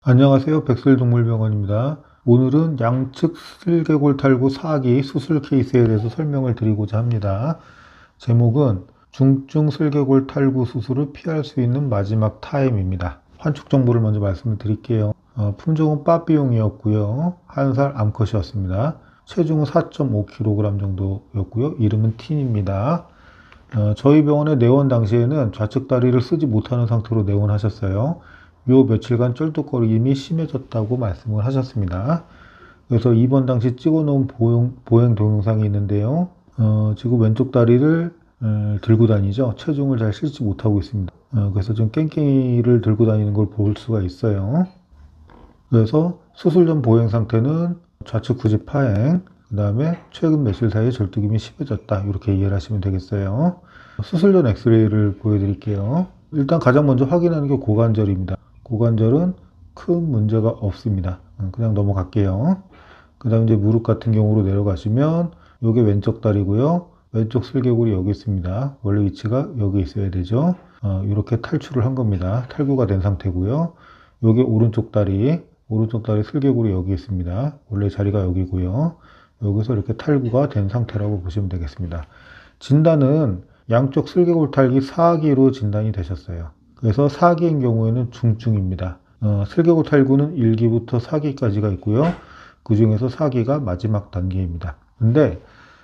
안녕하세요. 백설동물병원입니다. 오늘은 양측 슬개골 탈구 4기 수술 케이스에 대해서 설명을 드리고자 합니다. 제목은 중증 슬개골 탈구 수술을 피할 수 있는 마지막 타임입니다. 환축 정보를 먼저 말씀을 드릴게요. 품종은 빠삐용이었고요. 1살 암컷이었습니다. 체중은 4.5kg 정도였고요. 이름은 틴입니다. 저희 병원에 내원 당시에는 좌측 다리를 쓰지 못하는 상태로 내원하셨어요. 요 며칠간 쩔뚝거림이 심해졌다고 말씀을 하셨습니다. 그래서 입원 당시 찍어놓은 보행 동영상이 있는데요. 지금 왼쪽 다리를 들고 다니죠. 체중을 잘 실지 못하고 있습니다. 그래서 좀 깽깽이를 들고 다니는 걸 볼 수가 있어요. 그래서 수술 전 보행 상태는 좌측 구집 파행, 그 다음에 최근 며칠 사이에 절뚝임이 심해졌다. 이렇게 이해를 하시면 되겠어요. 수술 전 엑스레이를 보여드릴게요. 일단 가장 먼저 확인하는 게 고관절입니다. 고관절은 큰 문제가 없습니다. 그냥 넘어갈게요. 그 다음 이제 무릎 같은 경우로 내려가시면 이게 왼쪽 다리고요. 왼쪽 슬개골이 여기 있습니다. 원래 위치가 여기 있어야 되죠. 이렇게 탈출을 한 겁니다. 탈구가 된 상태고요. 여기 오른쪽 다리 슬개골이 여기 있습니다. 원래 자리가 여기고요. 여기서 이렇게 탈구가 된 상태라고 보시면 되겠습니다. 진단은 양쪽 슬개골 탈기 4기로 진단이 되셨어요. 그래서 4기인 경우에는 중증입니다. 슬개골 탈구는 1기부터 4기까지가 있고요. 그 중에서 4기가 마지막 단계입니다. 근데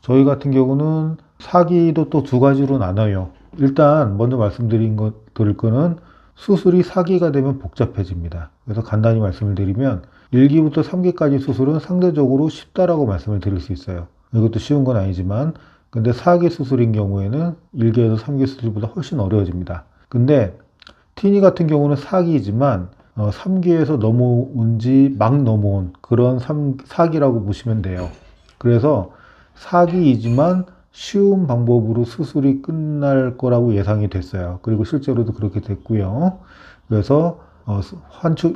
저희 같은 경우는 4기도 또 두 가지로 나눠요. 일단 먼저 드릴 거는 수술이 4기가 되면 복잡해집니다. 그래서 간단히 말씀을 드리면 1기부터 3기까지 수술은 상대적으로 쉽다라고 말씀을 드릴 수 있어요. 이것도 쉬운 건 아니지만 근데 4기 수술인 경우에는 1기에서 3기 수술보다 훨씬 어려워집니다. 근데 티니 같은 경우는 4기이지만 3기에서 넘어온지 막 넘어온 그런 4기라고 보시면 돼요. 그래서 4기이지만 쉬운 방법으로 수술이 끝날 거라고 예상이 됐어요. 그리고 실제로도 그렇게 됐고요. 그래서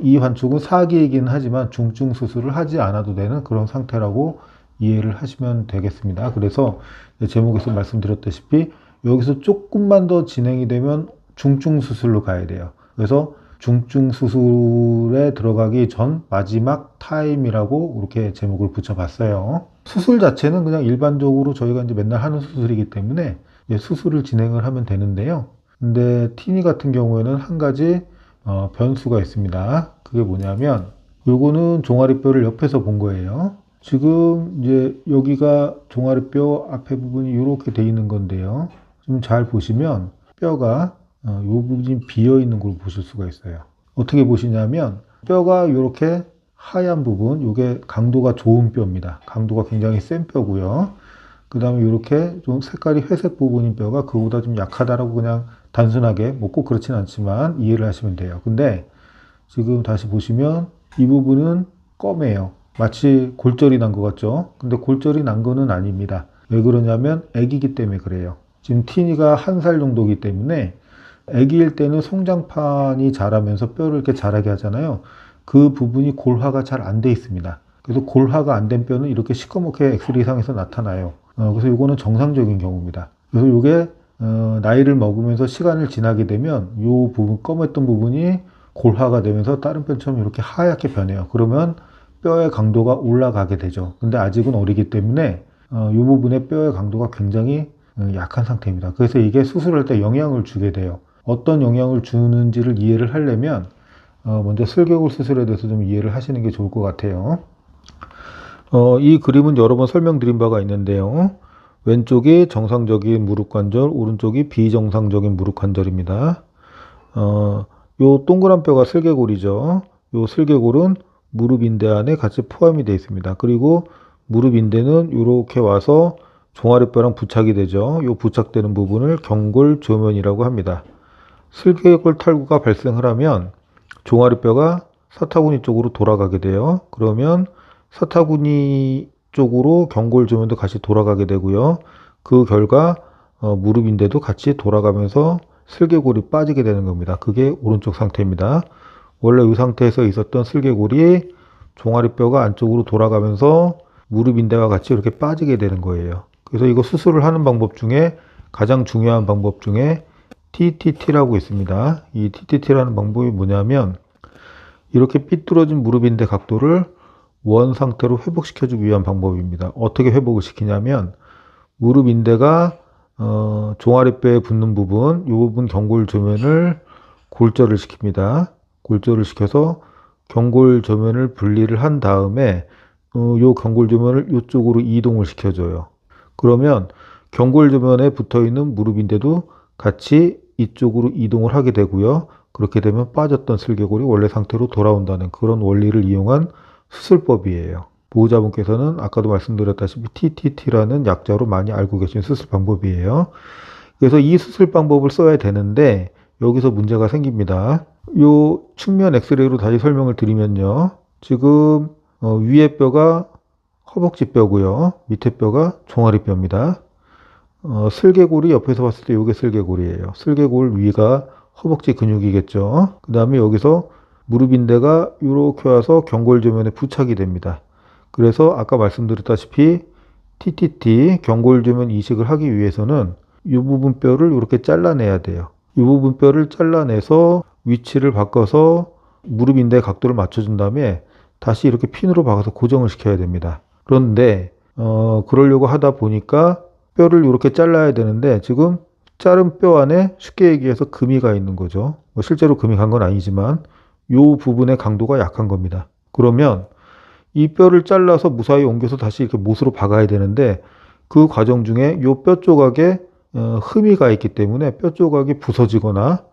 이 환축은 4기이긴 하지만 중증 수술을 하지 않아도 되는 그런 상태라고 이해를 하시면 되겠습니다. 그래서 제목에서 말씀드렸다시피 여기서 조금만 더 진행이 되면 중증 수술로 가야 돼요. 그래서 중증 수술에 들어가기 전 마지막 타임이라고 이렇게 제목을 붙여봤어요. 수술 자체는 그냥 일반적으로 저희가 이제 맨날 하는 수술이기 때문에 수술을 진행을 하면 되는데요. 근데 티니 같은 경우에는 한 가지 변수가 있습니다. 그게 뭐냐면 요거는 종아리뼈를 옆에서 본 거예요. 지금 이제 여기가 종아리뼈 앞에 부분이 이렇게 돼 있는 건데요. 좀 잘 보시면 뼈가 이 부분이 비어 있는 걸 보실 수가 있어요. 어떻게 보시냐면 뼈가 이렇게 하얀 부분, 이게 강도가 좋은 뼈입니다. 강도가 굉장히 센 뼈고요. 그 다음에 이렇게 좀 색깔이 회색 부분인 뼈가 그거보다 좀 약하다라고 그냥 단순하게 뭐 꼭 그렇진 않지만 이해를 하시면 돼요. 근데 지금 다시 보시면 이 부분은 검해요. 마치 골절이 난 것 같죠? 근데 골절이 난 거는 아닙니다. 왜 그러냐면 애기기 때문에 그래요. 지금 티니가 1살 정도이기 때문에 애기일 때는 성장판이 자라면서 뼈를 이렇게 자라게 하잖아요. 그 부분이 골화가 잘 안 돼 있습니다. 그래서 골화가 안 된 뼈는 이렇게 시커멓게 엑스레이상에서 나타나요. 그래서 이거는 정상적인 경우입니다. 그래서 이게 나이를 먹으면서 시간을 지나게 되면 이 부분 검했던 부분이 골화가 되면서 다른 뼈처럼 이렇게 하얗게 변해요. 그러면 뼈의 강도가 올라가게 되죠. 근데 아직은 어리기 때문에 이 부분의 뼈의 강도가 굉장히 약한 상태입니다. 그래서 이게 수술할 때 영향을 주게 돼요. 어떤 영향을 주는지를 이해를 하려면 먼저 슬개골 수술에 대해서 좀 이해를 하시는 게 좋을 것 같아요. 이 그림은 여러 번 설명드린 바가 있는데요. 왼쪽이 정상적인 무릎 관절, 오른쪽이 비정상적인 무릎 관절입니다. 요 동그란 뼈가 슬개골이죠. 요 슬개골은 무릎 인대 안에 같이 포함이 되어 있습니다. 그리고 무릎 인대는 이렇게 와서 종아리뼈랑 부착이 되죠. 요 부착되는 부분을 경골 조면이라고 합니다. 슬개골 탈구가 발생을 하면 종아리뼈가 사타구니 쪽으로 돌아가게 돼요. 그러면 사타구니 쪽으로 경골 조면도 같이 돌아가게 되고요. 그 결과 무릎 인대도 같이 돌아가면서 슬개골이 빠지게 되는 겁니다. 그게 오른쪽 상태입니다. 원래 이 상태에서 있었던 슬개골이 종아리뼈가 안쪽으로 돌아가면서 무릎 인대와 같이 이렇게 빠지게 되는 거예요. 그래서 이거 수술을 하는 방법 중에 가장 중요한 방법 중에 TTT라고 있습니다. 이 TTT라는 방법이 뭐냐면 이렇게 삐뚤어진 무릎인대 각도를 원 상태로 회복시켜주기 위한 방법입니다. 어떻게 회복을 시키냐면 무릎인대가 종아리뼈에 붙는 부분, 이 부분 경골조면을 골절을 시킵니다. 골절을 시켜서 경골조면을 분리를 한 다음에 요 경골조면을 이쪽으로 이동을 시켜줘요. 그러면 경골조면에 붙어있는 무릎인대도 같이 이쪽으로 이동을 하게 되고요. 그렇게 되면 빠졌던 슬개골이 원래 상태로 돌아온다는 그런 원리를 이용한 수술법이에요. 보호자분께서는 아까도 말씀드렸다시피 TTT라는 약자로 많이 알고 계신 수술 방법이에요. 그래서 이 수술 방법을 써야 되는데 여기서 문제가 생깁니다. 요 측면 엑스레이로 다시 설명을 드리면요. 지금 위에 뼈가 허벅지 뼈고요. 밑에 뼈가 종아리 뼈입니다. 슬개골이 옆에서 봤을 때 이게 슬개골이에요. 슬개골 위가 허벅지 근육이겠죠. 그 다음에 여기서 무릎인대가 이렇게 와서 경골조면에 부착이 됩니다. 그래서 아까 말씀드렸다시피 TTT 경골조면 이식을 하기 위해서는 이 부분 뼈를 이렇게 잘라내야 돼요. 이 부분 뼈를 잘라내서 위치를 바꿔서 무릎인대 각도를 맞춰준 다음에 다시 이렇게 핀으로 박아서 고정을 시켜야 됩니다. 그런데 그러려고 하다 보니까 뼈를 이렇게 잘라야 되는데 지금 자른 뼈 안에 쉽게 얘기해서 금이 가 있는 거죠. 실제로 금이 간 건 아니지만 이 부분의 강도가 약한 겁니다. 그러면 이 뼈를 잘라서 무사히 옮겨서 다시 이렇게 못으로 박아야 되는데 그 과정 중에 이 뼈 조각에 흠이 가 있기 때문에 뼈 조각이 부서지거나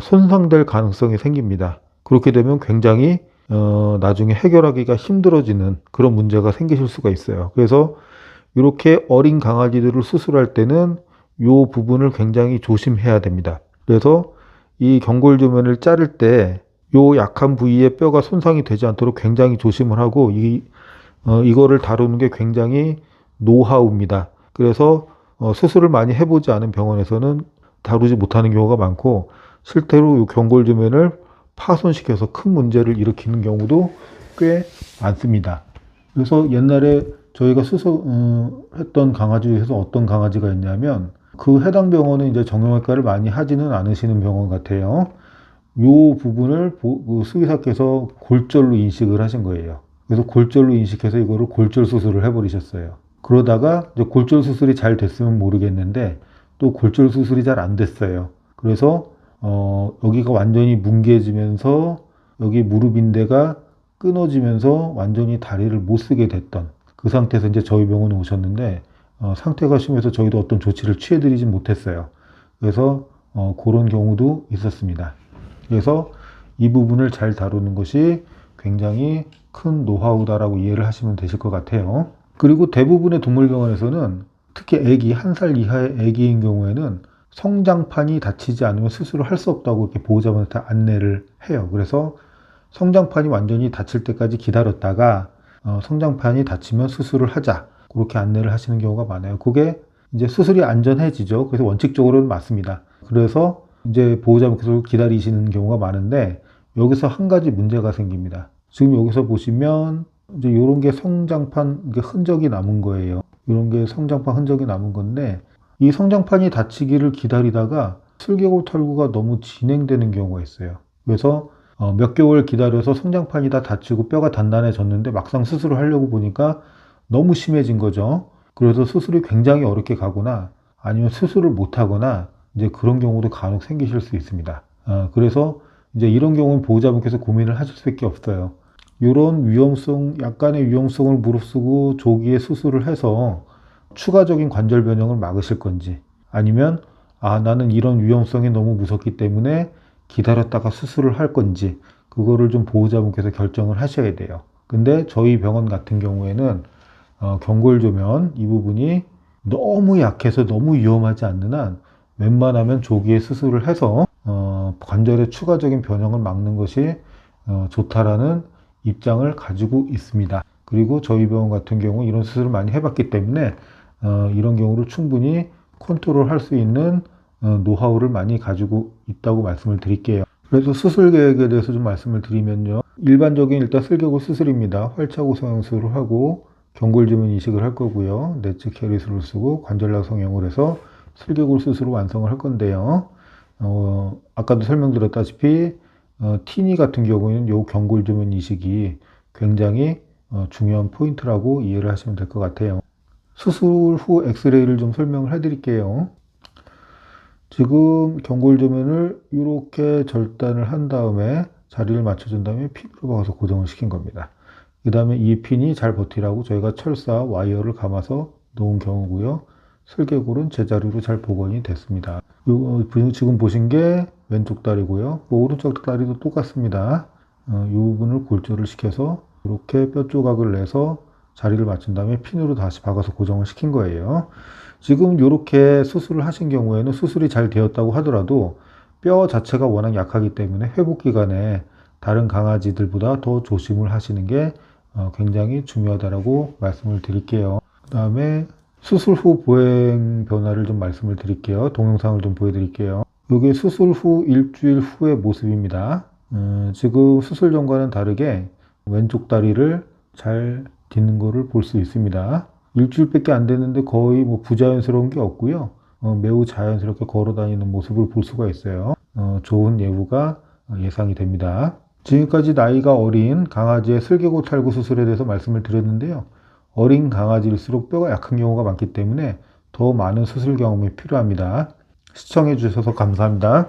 손상될 가능성이 생깁니다. 그렇게 되면 굉장히 나중에 해결하기가 힘들어지는 그런 문제가 생기실 수가 있어요. 그래서 이렇게 어린 강아지들을 수술할 때는 이 부분을 굉장히 조심해야 됩니다. 그래서 이 경골조면을 자를 때 이 약한 부위의 뼈가 손상이 되지 않도록 굉장히 조심을 하고 이거를 다루는 게 굉장히 노하우입니다. 그래서 수술을 많이 해보지 않은 병원에서는 다루지 못하는 경우가 많고 실제로 이 경골조면을 파손시켜서 큰 문제를 일으키는 경우도 꽤 많습니다. 그래서 옛날에 저희가 수술했던 강아지 중에서 어떤 강아지가 있냐면 그 해당 병원은 이제 정형외과를 많이 하지는 않으시는 병원 같아요. 요 부분을 그 수의사께서 골절로 인식을 하신 거예요. 그래서 골절로 인식해서 이거를 골절 수술을 해버리셨어요. 그러다가 이제 골절 수술이 잘 됐으면 모르겠는데 또 골절 수술이 잘 안 됐어요. 그래서 여기가 완전히 뭉개지면서 여기 무릎인대가 끊어지면서 완전히 다리를 못 쓰게 됐던 그 상태에서 이제 저희 병원에 오셨는데 상태가 심해서 저희도 어떤 조치를 취해드리진 못했어요. 그래서 그런 경우도 있었습니다. 그래서 이 부분을 잘 다루는 것이 굉장히 큰 노하우다라고 이해를 하시면 되실 것 같아요. 그리고 대부분의 동물병원에서는 특히 아기, 1살 이하의 아기인 경우에는 성장판이 다치지 않으면 수술을 할 수 없다고 이렇게 보호자분한테 안내를 해요. 그래서 성장판이 완전히 다칠 때까지 기다렸다가 성장판이 다치면 수술을 하자. 그렇게 안내를 하시는 경우가 많아요. 그게 이제 수술이 안전해지죠. 그래서 원칙적으로는 맞습니다. 그래서 이제 보호자분께서 기다리시는 경우가 많은데 여기서 한 가지 문제가 생깁니다. 지금 여기서 보시면 이제 이런 게 성장판 흔적이 남은 거예요. 이런 게 성장판 흔적이 남은 건데 이 성장판이 닫히기를 기다리다가 슬개골 탈구가 너무 진행되는 경우가 있어요. 그래서 몇 개월 기다려서 성장판이 다 닫히고 뼈가 단단해졌는데 막상 수술을 하려고 보니까 너무 심해진 거죠. 그래서 수술이 굉장히 어렵게 가거나 아니면 수술을 못 하거나 이제 그런 경우도 간혹 생기실 수 있습니다. 그래서 이제 이런 경우는 보호자분께서 고민을 하실 수밖에 없어요. 이런 약간의 위험성을 무릅쓰고 조기에 수술을 해서 추가적인 관절 변형을 막으실 건지 아니면 나는 이런 위험성이 너무 무섭기 때문에 기다렸다가 수술을 할 건지 그거를 좀 보호자분께서 결정을 하셔야 돼요. 근데 저희 병원 같은 경우에는 경골조면 이 부분이 너무 약해서 너무 위험하지 않는 한 웬만하면 조기에 수술을 해서 관절의 추가적인 변형을 막는 것이 좋다라는 입장을 가지고 있습니다. 그리고 저희 병원 같은 경우 이런 수술을 많이 해봤기 때문에 이런 경우를 충분히 컨트롤 할 수 있는 노하우를 많이 가지고 있다고 말씀을 드릴게요. 그래서 수술 계획에 대해서 좀 말씀을 드리면요. 일반적인 일단 슬개골 수술입니다. 활차고 성형술을 하고 경골조면 이식을 할 거고요. 내츠 캐리술을 쓰고 관절락 성형을 해서 슬개골 수술을 완성을 할 건데요. 아까도 설명드렸다시피 티니 같은 경우에는 요 경골조면 이식이 굉장히 중요한 포인트라고 이해를 하시면 될 것 같아요. 수술 후 엑스레이를 좀 설명을 해 드릴게요. 지금 경골조면을 이렇게 절단을 한 다음에 자리를 맞춰준 다음에 핀으로 박아서 고정을 시킨 겁니다. 그 다음에 이 핀이 잘 버티라고 저희가 철사 와이어를 감아서 놓은 경우고요. 슬개골은 제자리로 잘 복원이 됐습니다. 지금 보신 게 왼쪽 다리고요. 오른쪽 다리도 똑같습니다. 이 부분을 골절을 시켜서 이렇게 뼈 조각을 내서 자리를 맞춘 다음에 핀으로 다시 박아서 고정을 시킨 거예요. 지금 이렇게 수술을 하신 경우에는 수술이 잘 되었다고 하더라도 뼈 자체가 워낙 약하기 때문에 회복 기간에 다른 강아지들보다 더 조심을 하시는 게 굉장히 중요하다고 말씀을 드릴게요. 그 다음에 수술 후 보행 변화를 좀 말씀을 드릴게요. 동영상을 좀 보여드릴게요. 이게 수술 후 일주일 후의 모습입니다. 지금 수술 전과는 다르게 왼쪽 다리를 잘 딛는 거를 볼 수 있습니다. 일주일밖에 안 됐는데 거의 뭐 부자연스러운 게 없고요. 매우 자연스럽게 걸어 다니는 모습을 볼 수가 있어요. 좋은 예후가 예상이 됩니다. 지금까지 나이가 어린 강아지의 슬개골 탈구 수술에 대해서 말씀을 드렸는데요. 어린 강아지일수록 뼈가 약한 경우가 많기 때문에 더 많은 수술 경험이 필요합니다. 시청해 주셔서 감사합니다.